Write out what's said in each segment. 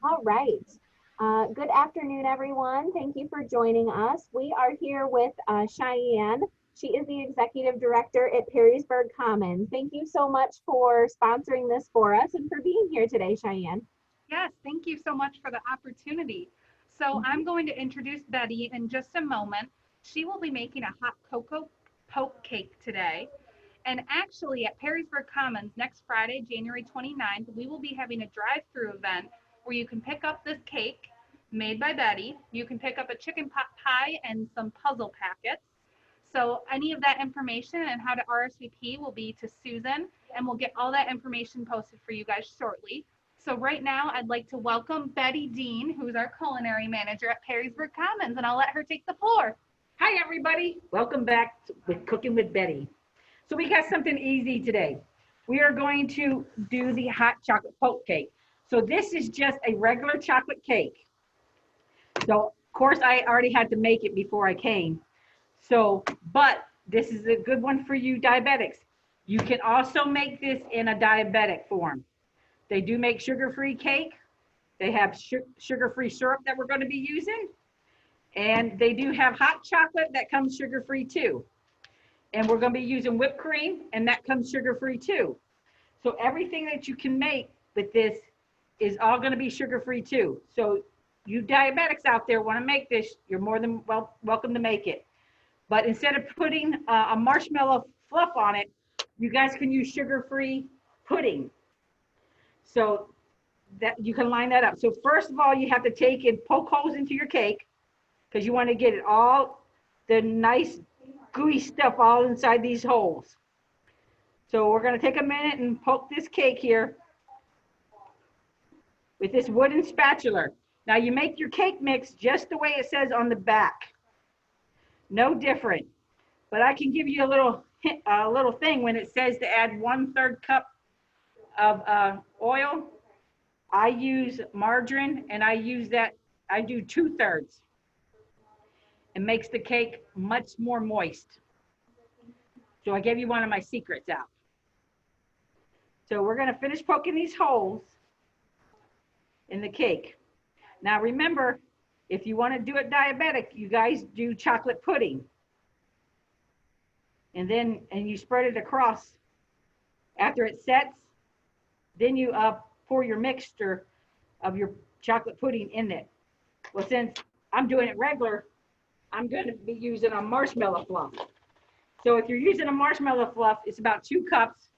All right. Good afternoon, everyone. Thank you for joining us. We are here with Cheyenne. She is the Executive Director at Perrysburg Commons. Thank you so much for sponsoring this for us and for being here today, Cheyenne. Yes, thank you so much for the opportunity. So I'm going to introduce Betty in just a moment. She will be making a hot cocoa poke cake today. And actually, at Perrysburg Commons next Friday, January 29th, we will be having a drive through event where you can pick up this cake made by Betty. You can pick up a chicken pot pie and some puzzle packets. So, any of that information and how to RSVP will be to Susan, and we'll get all that information posted for you guys shortly. So, right now, I'd like to welcome Betty Dean, who's our culinary manager at Perrysburg Commons, and I'll let her take the floor. Hi, everybody. Welcome back with Cooking with Betty. So we got something easy today. We are going to do the hot chocolate poke cake. So this is just a regular chocolate cake. So of course I already had to make it before I came. So, but this is a good one for you diabetics. You can also make this in a diabetic form. They do make sugar-free cake. They have sugar-free syrup that we're going to be using. And they do have hot chocolate that comes sugar-free too. And we're going to be using whipped cream, and that comes sugar-free too. So everything that you can make with this is all going to be sugar-free too. So you diabetics out there want to make this, you're more than welcome to make it. But instead of putting a marshmallow fluff on it, you guys can use sugar-free pudding. So that you can line that up. So first of all, you have to take and poke holes into your cake because you want to get it all, the nice gooey stuff all inside these holes. So we're going to take a minute and poke this cake here with this wooden spatula. Now you make your cake mix just the way it says on the back. No different. But I can give you a little thing when it says to add 1/3 cup of oil. I use margarine, and I do 2/3. It makes the cake much more moist. So I gave you one of my secrets out. So we're going to finish poking these holes in the cake. Now remember, if you want to do it diabetic, you guys do chocolate pudding. And you spread it across. After it sets, then you pour your mixture of your chocolate pudding in it. Well, since I'm doing it regular, I'm going to be using a marshmallow fluff. So if you're using a marshmallow fluff, it's about 2 cups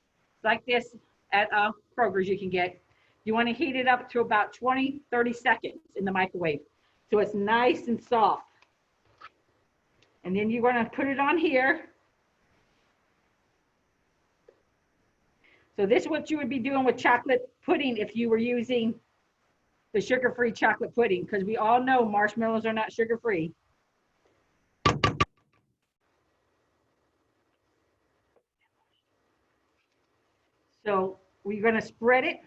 like this at Kroger's you can get. You want to heat it up to about 20-30 seconds in the microwave so it's nice and soft. And then you're going to put it on here. So this is what you would be doing with chocolate pudding if you were using the sugar-free chocolate pudding, because we all know marshmallows are not sugar-free. So we're going to spread it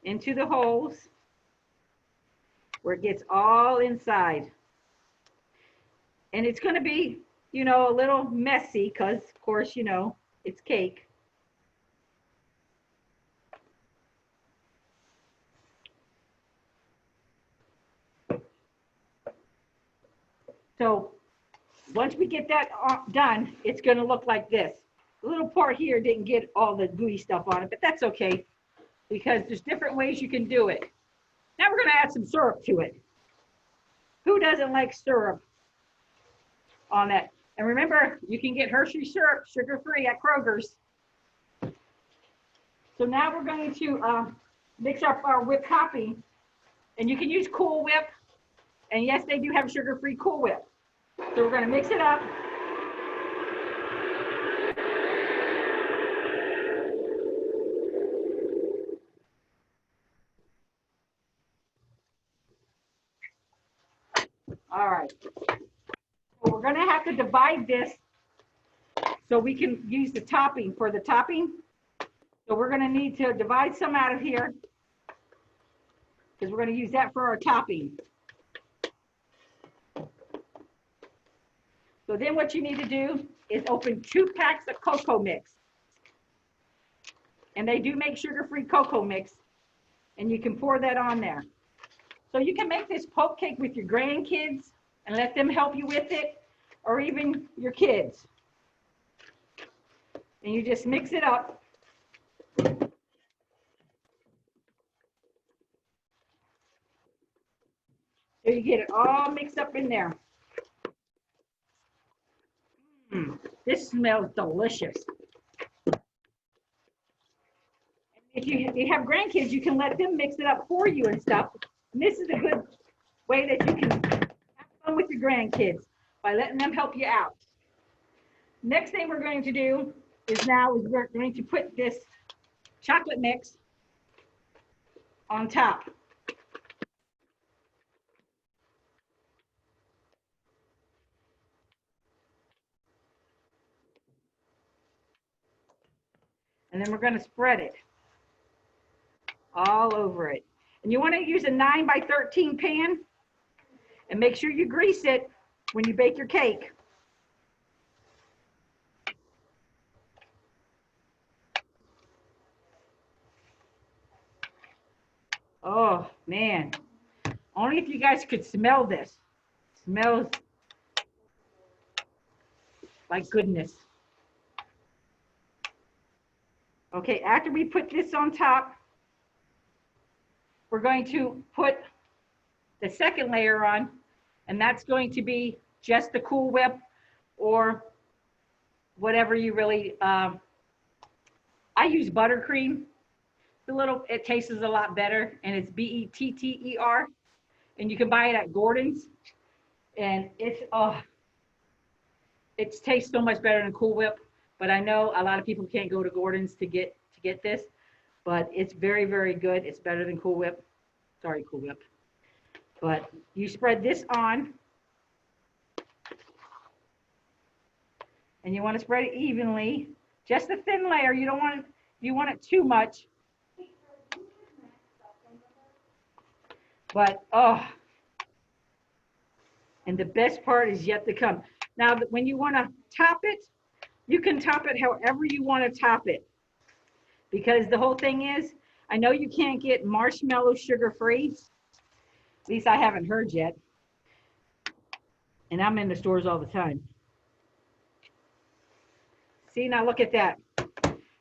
into the holes where it gets all inside. And it's going to be, a little messy because, of course, it's cake. So once we get that done, it's going to look like this. The little part here didn't get all the gooey stuff on it, but that's okay because there's different ways you can do it. Now we're going to add some syrup to it. Who doesn't like syrup on that? And remember, you can get Hershey syrup sugar-free at Kroger's. So now we're going to mix up our whipped topping, and you can use Cool Whip. And yes, they do have sugar-free Cool Whip. So we're going to mix it up. All right. So we're going to have to divide this so we can use the topping for the topping. So we're going to need to divide some out of here because we're going to use that for our topping. So then what you need to do is open 2 packs of cocoa mix. And they do make sugar-free cocoa mix, and you can pour that on there. So you can make this poke cake with your grandkids and let them help you with it, or even your kids. And you just mix it up. So you get it all mixed up in there. This smells delicious. If you have grandkids, you can let them mix it up for you and stuff. And this is a good way that you can have fun with your grandkids by letting them help you out. Next thing we're going to do is we're going to put this chocolate mix on top. And then we're going to spread it all over it. And you want to use a 9 by 13 pan, and make sure you grease it when you bake your cake. Oh man, only if you guys could smell this. Smells like goodness. Okay, after we put this on top, we're going to put the second layer on, and that's going to be just the Cool Whip or whatever you really, I use buttercream. It tastes a lot better, and it's Better, and you can buy it at Gordon's, and it tastes so much better than Cool Whip. But I know a lot of people can't go to Gordon's to get this, but it's very, very good. It's better than Cool Whip. Sorry, Cool Whip. But you spread this on, and you want to spread it evenly, just a thin layer. You don't want it, you want it too much. But and the best part is yet to come. Now, when you want to top it, you can top it however you want to top it. Because the whole thing is, I know you can't get marshmallow sugar-free. At least I haven't heard yet. And I'm in the stores all the time. See, now look at that.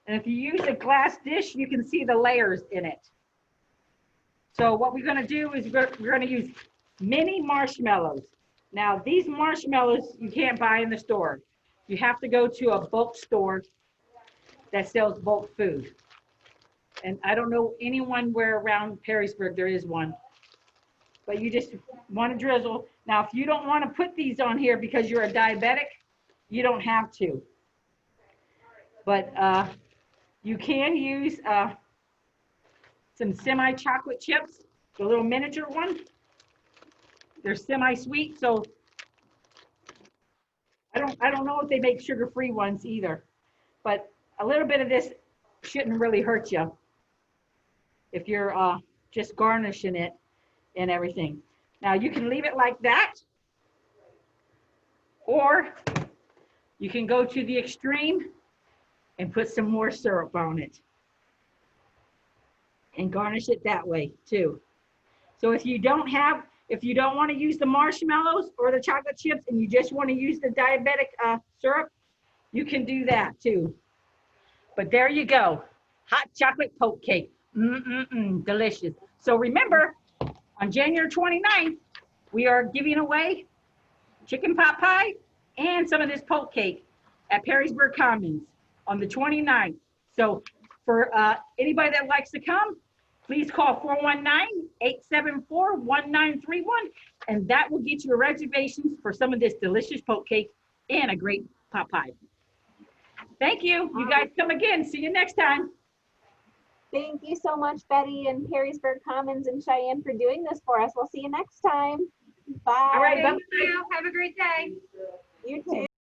And if you use a glass dish, you can see the layers in it. So what we're going to do is we're going to use mini marshmallows. Now, these marshmallows you can't buy in the store. You have to go to a bulk store that sells bulk food. And I don't know anyone where around Perrysburg there is one. But you just want to drizzle. Now, if you don't want to put these on here because you're a diabetic, you don't have to. But you can use some semi-chocolate chips, the little miniature one. They're semi-sweet, so I don't know if they make sugar-free ones either. But a little bit of this shouldn't really hurt you if you're just garnishing it and everything. Now you can leave it like that, or you can go to the extreme and put some more syrup on it and garnish it that way too. So if you don't want to use the marshmallows or the chocolate chips and you just want to use the diabetic syrup, you can do that too. But there you go, hot chocolate poke cake. Delicious. So remember, on January 29th, we are giving away chicken pot pie and some of this poke cake at Perrysburg Commons on the 29th. So for anybody that likes to come, please call 419-874-1931, and that will get you a reservation for some of this delicious poke cake and a great pot pie. Thank you. You guys come again. See you next time. Thank you so much, Betty and Perrysburg Commons and Cheyenne, for doing this for us. We'll see you next time. Bye. All right. Thank you. Have a great day. You too.